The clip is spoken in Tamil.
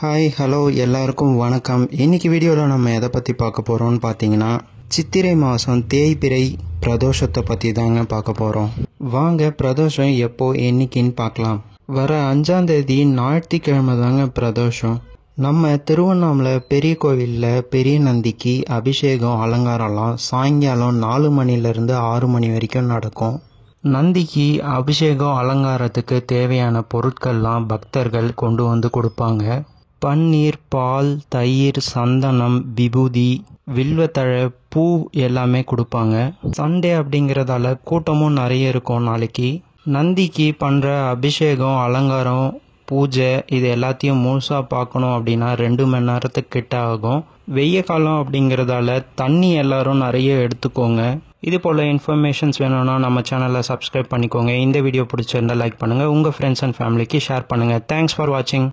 ஹாய் ஹலோ எல்லாருக்கும் வணக்கம். இன்னைக்கு வீடியோவில் நம்ம எதை பற்றி பார்க்க போகிறோம்னு பார்த்தீங்கன்னா சித்திரை மாதம் தேய்பிறை பிரதோஷத்தை பற்றி தாங்க பார்க்க போகிறோம். வாங்க பிரதோஷம் எப்போ என்னைக்குன்னு பார்க்கலாம். வர 5ஆம் தேதி ஞாயிற்றுக்கிழமை தாங்க பிரதோஷம். நம்ம திருவண்ணாமலை பெரிய கோவிலில் பெரிய நந்திக்கு அபிஷேகம் அலங்காரம்லாம் சாயங்காலம் 4 மணிலேருந்து 6 மணி வரைக்கும் நடக்கும். நந்திக்கு அபிஷேகம் அலங்காரத்துக்கு தேவையான பொருட்கள்லாம் பக்தர்கள் கொண்டு வந்து கொடுப்பாங்க. பன்னீர், பால், தயிர், சந்தனம், விபூதி, வில்வத்தழை, பூ எல்லாமே கொடுப்பாங்க. சண்டே அப்படிங்கிறதால கூட்டமும் நிறைய இருக்கும். நாளைக்கு நந்திக்கு பண்ணுற அபிஷேகம் அலங்காரம் பூஜை இது எல்லாத்தையும் முழுசாக பார்க்கணும் அப்படின்னா 2 மணி நேரத்துக்கு கிட்ட ஆகும். வெய்ய காலம் அப்படிங்கிறதால தண்ணி எல்லாரும் நிறைய எடுத்துக்கோங்க. இது போல் இன்ஃபர்மேஷன்ஸ் வேணும்னா நம்ம சேனலை சப்ஸ்கிரைப் பண்ணிக்கோங்க. இந்த வீடியோ பிடிச்சிருந்தால் லைக் பண்ணுங்கள். உங்கள் ஃப்ரெண்ட்ஸ் அண்ட் ஃபேமிலிக்கு ஷேர் பண்ணுங்கள். தேங்க்ஸ் ஃபார் வாட்சிங்.